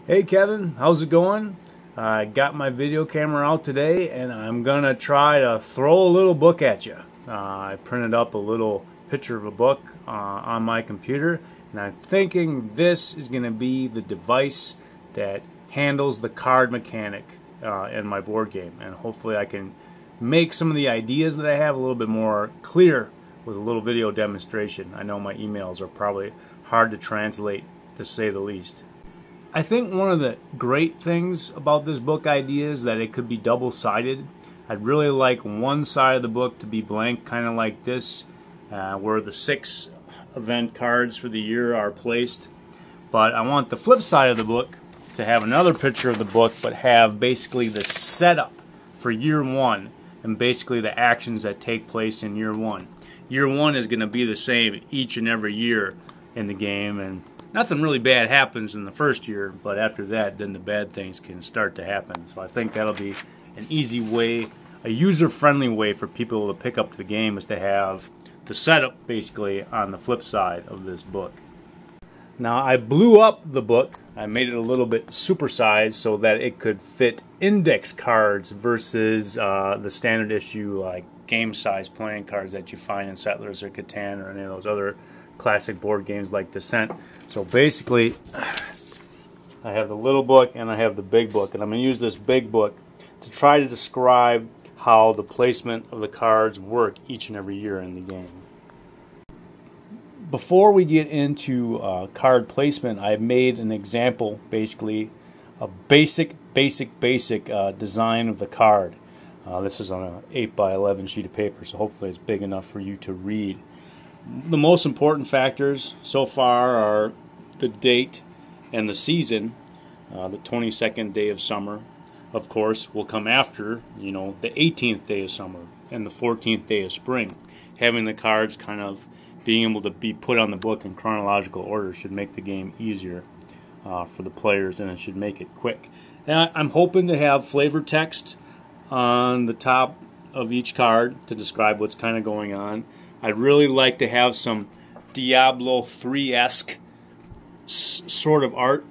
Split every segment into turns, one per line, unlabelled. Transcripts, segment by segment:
Hey Kevin, how's it going? I got my video camera out today and I'm gonna try to throw a little book at you. I printed up a little picture of a book on my computer, and I'm thinking this is gonna be the device that handles the card mechanic in my board game, and hopefully I can make some of the ideas that I have a little bit more clear with a little video demonstration. I know my emails are probably hard to translate, to say the least. I think one of the great things about this book idea is that it could be double-sided. I'd really like one side of the book to be blank, kind of like this, where the 6 event cards for the year are placed. But I want the flip side of the book to have another picture of the book, but have basically the setup for year 1 and basically the actions that take place in year 1. Year 1 is going to be the same each and every year in the game, and nothing really bad happens in the first year, but after that, then the bad things can start to happen. So I think that'll be an easy way, a user-friendly way for people to pick up the game, is to have the setup basically on the flip side of this book. Now I blew up the book. I made it a little bit supersized so that it could fit index cards versus the standard issue like game size playing cards that you find in Settlers or Catan or any of those other classic board games like Descent. So basically, I have the little book and I have the big book, and I'm going to use this big book to try to describe how the placement of the cards work each and every year in the game. Before we get into card placement, I made an example, basically a basic design of the card. This is on an 8x11 sheet of paper, so hopefully it's big enough for you to read. The most important factors so far are the date and the season. The 22nd day of summer, of course, will come after, the 18th day of summer and the 14th day of spring. Having the cards kind of being able to be put on the book in chronological order should make the game easier for the players, and it should make it quick. And I'm hoping to have flavor text on the top of each card to describe what's kind of going on. I'd really like to have some Diablo 3-esque sort of art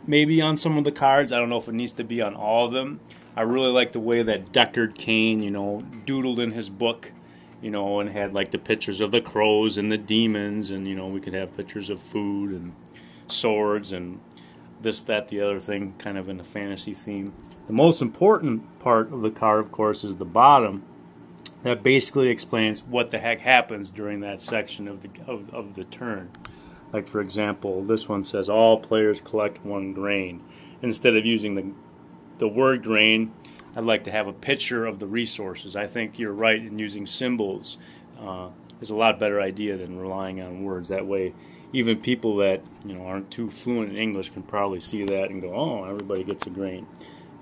maybe on some of the cards. I don't know if it needs to be on all of them. I really like the way that Deckard Cain, doodled in his book, and had like the pictures of the crows and the demons, and we could have pictures of food and swords and this, that, the other thing, kind of in a fantasy theme. The most important part of the card, of course, is the bottom. That basically explains what the heck happens during that section of the turn. Like, for example, this one says all players collect 1 grain. Instead of using the word grain, I'd like to have a picture of the resources. I think you're right in using symbols is a lot better idea than relying on words. That way, even people that aren't too fluent in English can probably see that and go, oh, everybody gets a grain.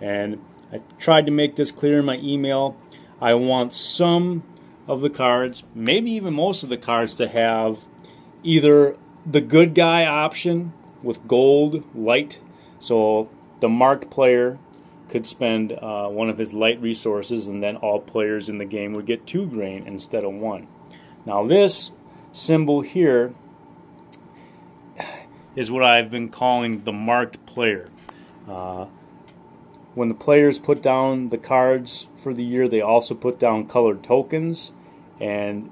And I tried to make this clear in my email. I want some of the cards, maybe even most of the cards, to have either the good guy option with gold, light, so the marked player could spend one of his light resources, and then all players in the game would get 2 grain instead of 1. Now this symbol here is what I've been calling the marked player. When the players put down the cards for the year, they also put down colored tokens, and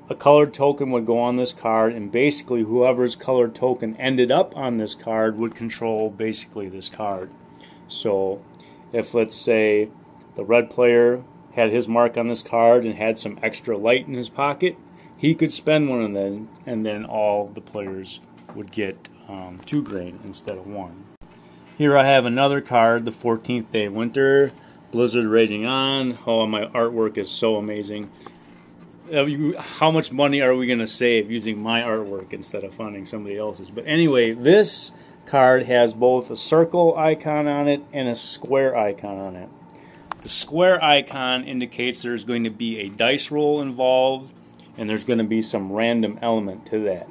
a colored token would go on this card, and basically whoever's colored token ended up on this card would control basically this card. So if, let's say, the red player had his mark on this card and had some extra light in his pocket, he could spend one of them, and then all the players would get 2 grain instead of 1. Here I have another card, the 14th day of winter, blizzard raging on. Oh, my artwork is so amazing. How much money are we going to save using my artwork instead of finding somebody else's? But anyway, this card has both a circle icon on it and a square icon on it. The square icon indicates there's going to be a dice roll involved, and there's going to be some random element to that.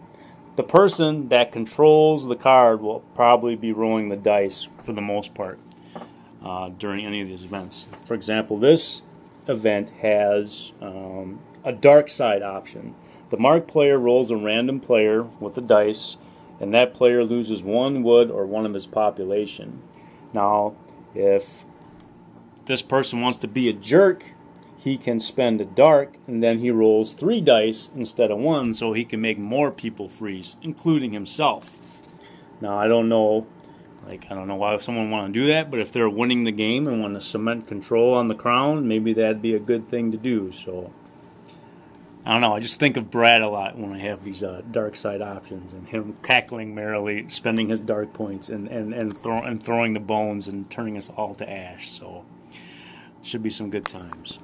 The person that controls the card will probably be rolling the dice for the most part during any of these events. For example, this event has a dark side option. The marked player rolls a random player with the dice, and that player loses 1 wood or 1 of his population. Now, if this person wants to be a jerk, he can spend a dark, and then he rolls 3 dice instead of 1, so he can make more people freeze, including himself. Now, I don't know why someone want to do that, but if they're winning the game and want to cement control on the crown, maybe that'd be a good thing to do. So, I don't know. I just think of Brad a lot when I have these dark side options, and him cackling merrily, spending his dark points, and throwing the bones and turning us all to ash. So, should be some good times.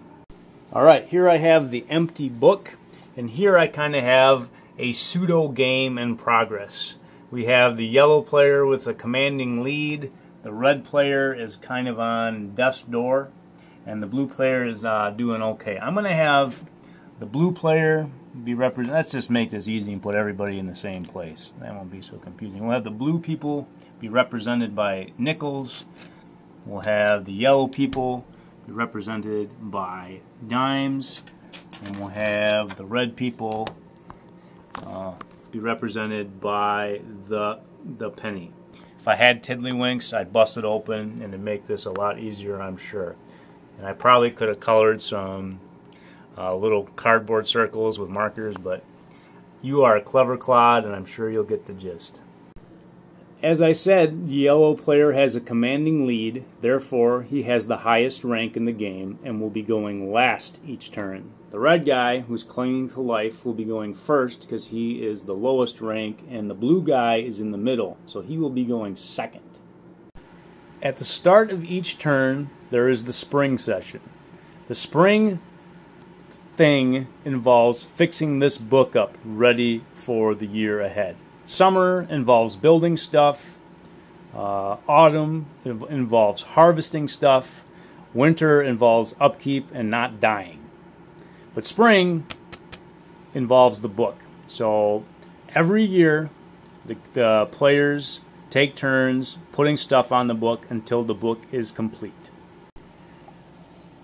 Alright, here I have the empty book, and here I kind of have a pseudo game in progress. We have the yellow player with a commanding lead, the red player is kind of on death's door, and the blue player is doing okay. I'm going to have the blue player be represented. Let's just make this easy and put everybody in the same place. That won't be so confusing. We'll have the blue people be represented by nickels. We'll have the yellow people be represented by dimes, and we'll have the red people be represented by the penny. If I had tiddlywinks, I'd bust it open and it'd make this a lot easier, I'm sure. And I probably could have colored some little cardboard circles with markers, but you are a clever clod, and I'm sure you'll get the gist. As I said, the yellow player has a commanding lead, therefore he has the highest rank in the game and will be going last each turn. The red guy, who's clinging to life, will be going first because he is the lowest rank, and the blue guy is in the middle, so he will be going second. At the start of each turn, there is the spring session. The spring thing involves fixing this book up ready for the year ahead. Summer involves building stuff. Autumn involves harvesting stuff. Winter involves upkeep and not dying. But spring involves the book. So every year the players take turns putting stuff on the book until the book is complete.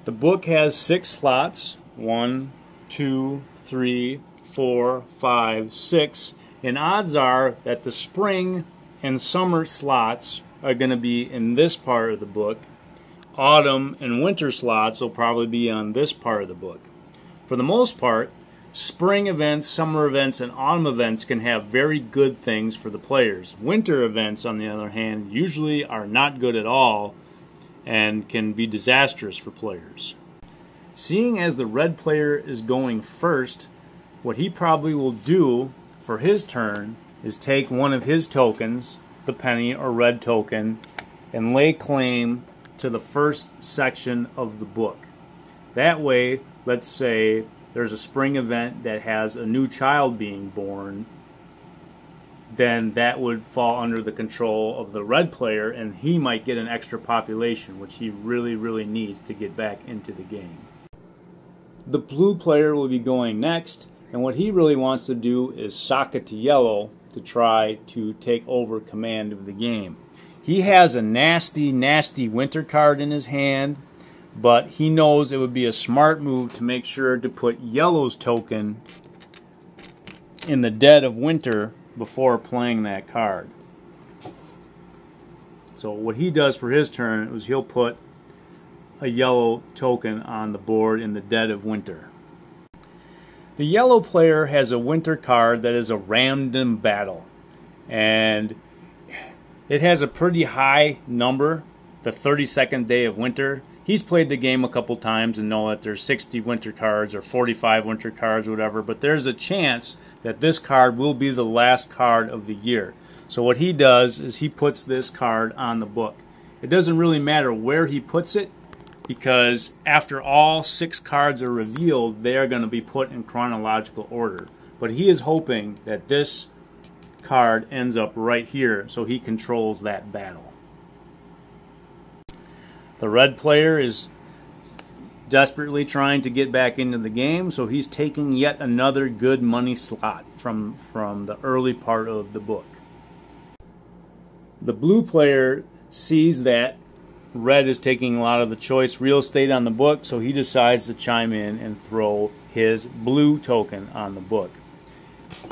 The book has 6 slots. 1, 2, 3, 4, 5, 6. And odds are that the spring and summer slots are going to be in this part of the book. Autumn and winter slots will probably be on this part of the book. For the most part, spring events, summer events, and autumn events can have very good things for the players. Winter events, on the other hand, usually are not good at all and can be disastrous for players. Seeing as the red player is going first, what he probably will do for his turn is take one of his tokens, the penny or red token, and lay claim to the first section of the book. That way, let's say there's a spring event that has a new child being born, then that would fall under the control of the red player, and he might get an extra population, which he really, really needs to get back into the game. The blue player will be going next, and what he really wants to do is sock it to yellow to try to take over command of the game. He has a nasty, nasty winter card in his hand, but he knows it would be a smart move to make sure to put yellow's token in the dead of winter before playing that card. So what he does for his turn is he'll put a yellow token on the board in the dead of winter. The yellow player has a winter card that is a random battle, and it has a pretty high number, the 32nd day of winter. He's played the game a couple times and know that there's 60 winter cards or 45 winter cards or whatever, but there's a chance that this card will be the last card of the year. So what he does is he puts this card on the book. It doesn't really matter where he puts it, because after all 6 cards are revealed, they are going to be put in chronological order. But he is hoping that this card ends up right here so he controls that battle. The red player is desperately trying to get back into the game, so he's taking yet another good money slot from the early part of the book. The blue player sees that red is taking a lot of the choice real estate on the book, so he decides to chime in and throw his blue token on the book.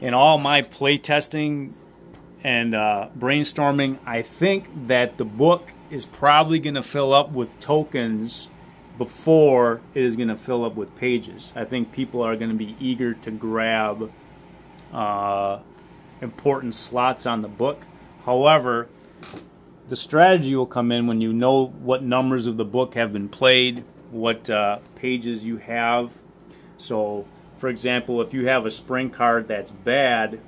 In all my play testing and brainstorming, I think that the book is probably going to fill up with tokens before it is going to fill up with pages. I think people are going to be eager to grab important slots on the book. However, the strategy will come in when you know what numbers of the book have been played, what pages you have. So, for example, if you have a spring card that's bad,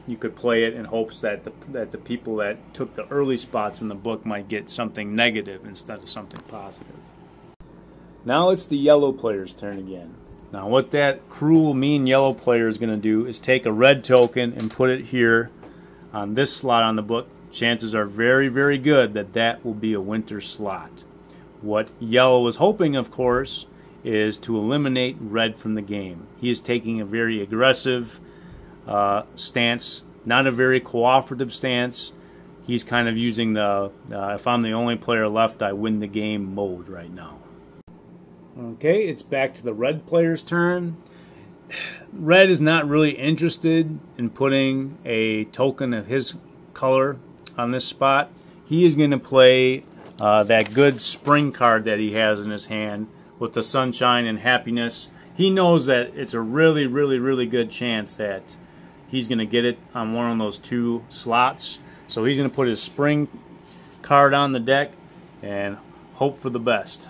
you could play it in hopes that the people that took the early spots in the book might get something negative instead of something positive. Now it's the yellow player's turn again. Now what that cruel, mean yellow player is going to do is take a red token and put it here on this slot on the book. Chances are very, very good that that will be a winter slot. What yellow was hoping, of course, is to eliminate red from the game. He is taking a very aggressive stance, not a very cooperative stance. He's kind of using the if I'm the only player left, I win the game mode right now. Okay, it's back to the red player's turn. Red is not really interested in putting a token of his color on this spot. He is going to play that good spring card that he has in his hand with the sunshine and happiness. He knows that it's a really, really, really good chance that he's going to get it on one of those two slots. So he's going to put his spring card on the deck and hope for the best.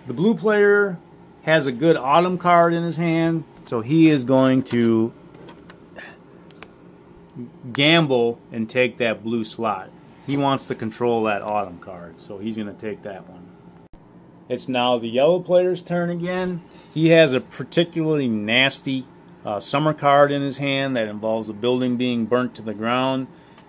The blue player has a good autumn card in his hand, so he is going to gamble and take that blue slot. He wants to control that autumn card, so he's going to take that one. It's now the yellow player's turn again. He has a particularly nasty summer card in his hand that involves a building being burnt to the ground.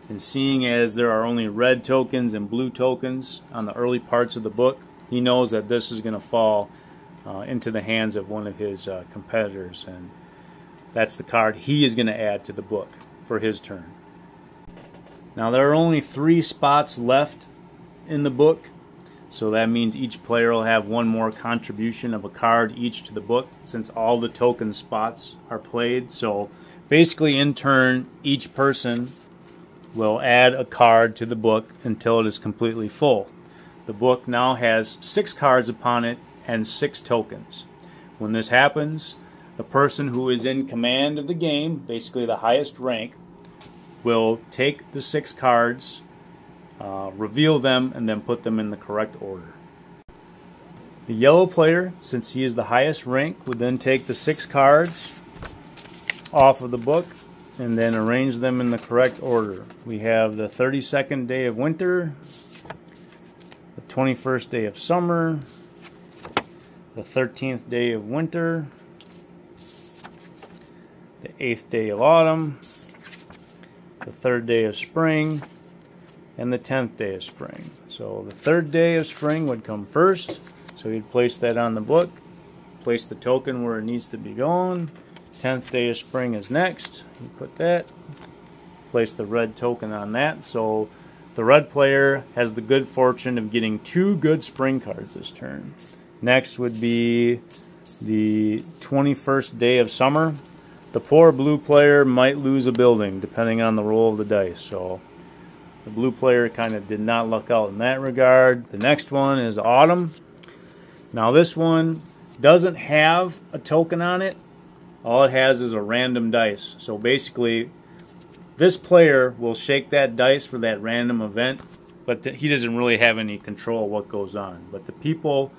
And seeing as there are only red tokens and blue tokens on the early parts of the book, he knows that this is going to fall into the hands of one of his competitors, and that's the card he is going to add to the book for his turn. Now there are only 3 spots left in the book, so that means each player will have one more contribution of a card each to the book since all the token spots are played. So basically in turn, each person will add a card to the book until it is completely full. The book now has 6 cards upon it and 6 tokens. When this happens, the person who is in command of the game, basically the highest rank, will take the 6 cards, reveal them, and then put them in the correct order. The yellow player, since he is the highest rank, would then take the 6 cards off of the book and then arrange them in the correct order. We have the 32nd day of winter, the 21st day of summer, the 13th day of winter, the 8th day of autumn, the 3rd day of spring, and the 10th day of spring. So the 3rd day of spring would come first, so you'd place that on the book, place the token where it needs to be going. 10th day of spring is next. You put that, place the red token on that. So the red player has the good fortune of getting 2 good spring cards this turn. Next would be the 21st day of summer. The poor blue player might lose a building depending on the roll of the dice. So the blue player kind of did not luck out in that regard. The next one is autumn. Now this one doesn't have a token on it. All it has is a random dice. So basically, this player will shake that dice for that random event, but he doesn't really have any control of what goes on. But the people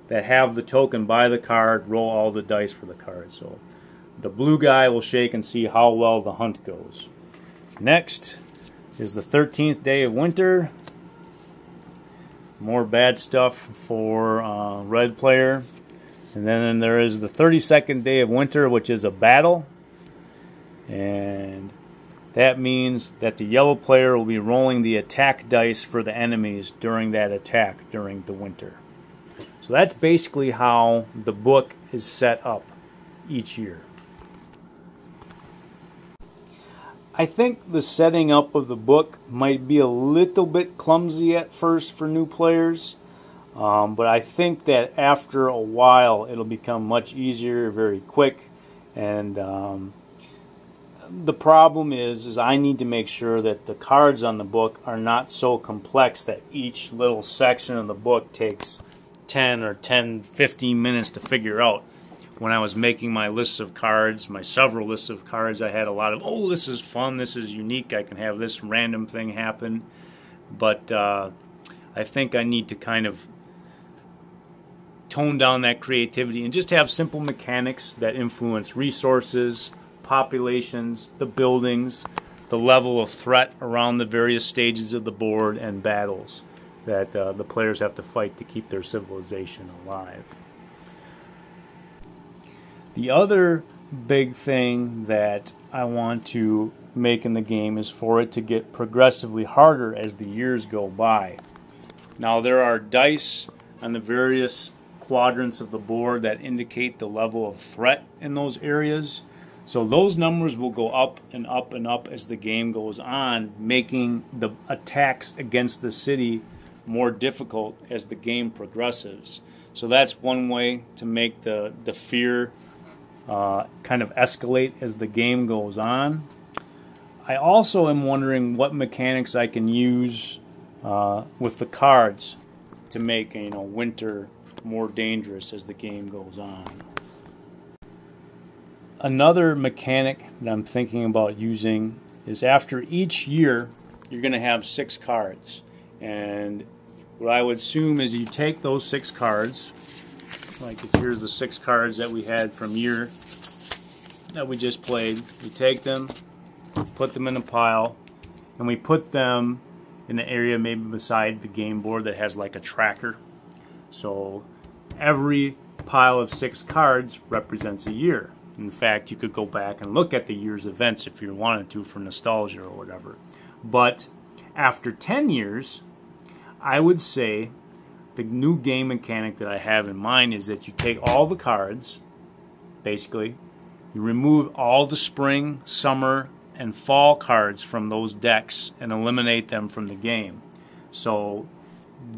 that have the token by the card roll all the dice for the card. So the blue guy will shake and see how well the hunt goes. Next is the 13th day of winter. More bad stuff for red player. And then there is the 32nd day of winter, which is a battle. And that means that the yellow player will be rolling the attack dice for the enemies during that attack during the winter. So that's basically how the book is set up each year. I think the setting up of the book might be a little bit clumsy at first for new players. But I think that after a while it'll become much easier, very quick, and the problem is I need to make sure that the cards on the book are not so complex that each little section of the book takes 15 minutes to figure out. When I was making my lists of cards, my several lists of cards, I had a lot of, oh, this is fun, this is unique, I can have this random thing happen. But I think I need to kind of tone down that creativity and just have simple mechanics that influence resources, populations, the buildings, the level of threat around the various stages of the board, and battles that the players have to fight to keep their civilization alive. The other big thing that I want to make in the game is for it to get progressively harder as the years go by. Now, there are dice on the various quadrants of the board that indicate the level of threat in those areas. So those numbers will go up and up and up as the game goes on, making the attacks against the city more difficult as the game progresses. So that's one way to make the fear kind of escalate as the game goes on. I also am wondering what mechanics I can use with the cards to make winter more dangerous as the game goes on. Another mechanic that I'm thinking about using is after each year you're going to have 6 cards, and what I would assume is you take those 6 cards, like here's the 6 cards that we had from year that we just played. We take them, put them in a pile, and we put them in an area maybe beside the game board that has like a tracker. So every pile of 6 cards represents a year. In fact, you could go back and look at the year's events if you wanted to for nostalgia or whatever. But after 10 years, I would say the new game mechanic that I have in mind is that you take all the cards, basically, you remove all the spring, summer, and fall cards from those decks and eliminate them from the game. So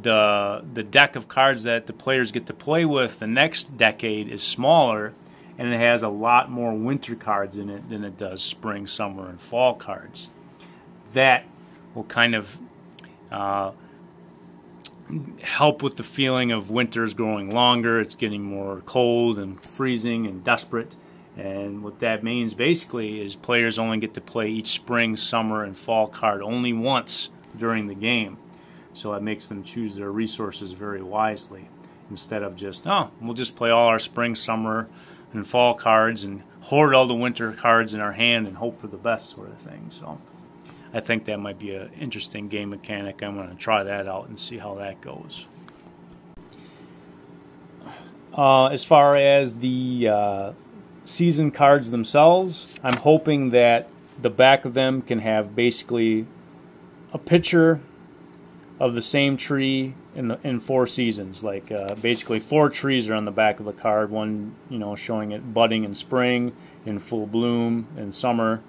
the deck of cards that the players get to play with the next decade is smaller, and it has a lot more winter cards in it than it does spring, summer, and fall cards. That will kind of help with the feeling of winter's growing longer, it's getting more cold and freezing and desperate. And what that means basically is players only get to play each spring, summer, and fall card only once during the game. So it makes them choose their resources very wisely, instead of just, oh, we'll just play all our spring, summer, and fall cards and hoard all the winter cards in our hand and hope for the best sort of thing. So I think that might be an interesting game mechanic. I'm going to try that out and see how that goes. As far as the season cards themselves, I'm hoping that the back of them can have basically a picture of the same tree in 4 seasons. Like basically 4 trees are on the back of the card. One, showing it budding in spring, in full bloom in summer,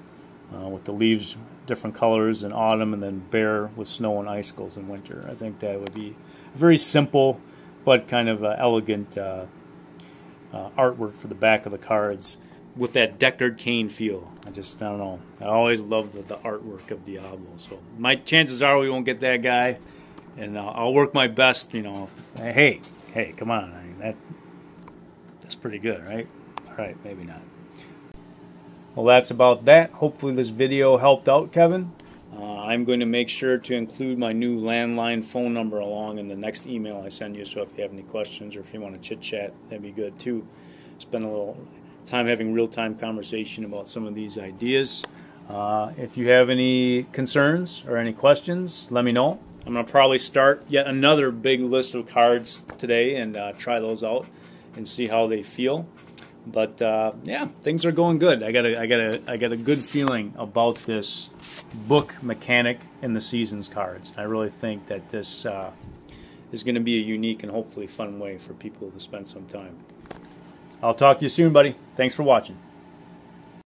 with the leaves different colors in autumn, and then bare with snow and icicles in winter. I think that would be very simple but kind of elegant artwork for the back of the cards with that Deckard Cain feel. I don't know. I always love the artwork of Diablo. So my chances are we won't get that guy, and I'll work my best. Hey, come on. I mean, that's pretty good, right? All right, maybe not. Well, that's about that. Hopefully this video helped out, Kevin. I'm going to make sure to include my new landline phone number along in the next email I send you, so if you have any questions or if you want to chit-chat, that'd be good too. Spend a little time having real-time conversation about some of these ideas. If you have any concerns or any questions, let me know. I'm going to probably start yet another big list of cards today and try those out and see how they feel. But yeah, things are going good. I got a good feeling about this book mechanic in the seasons cards. I really think that this is going to be a unique and hopefully fun way for people to spend some time. I'll talk to you soon, buddy. Thanks for watching.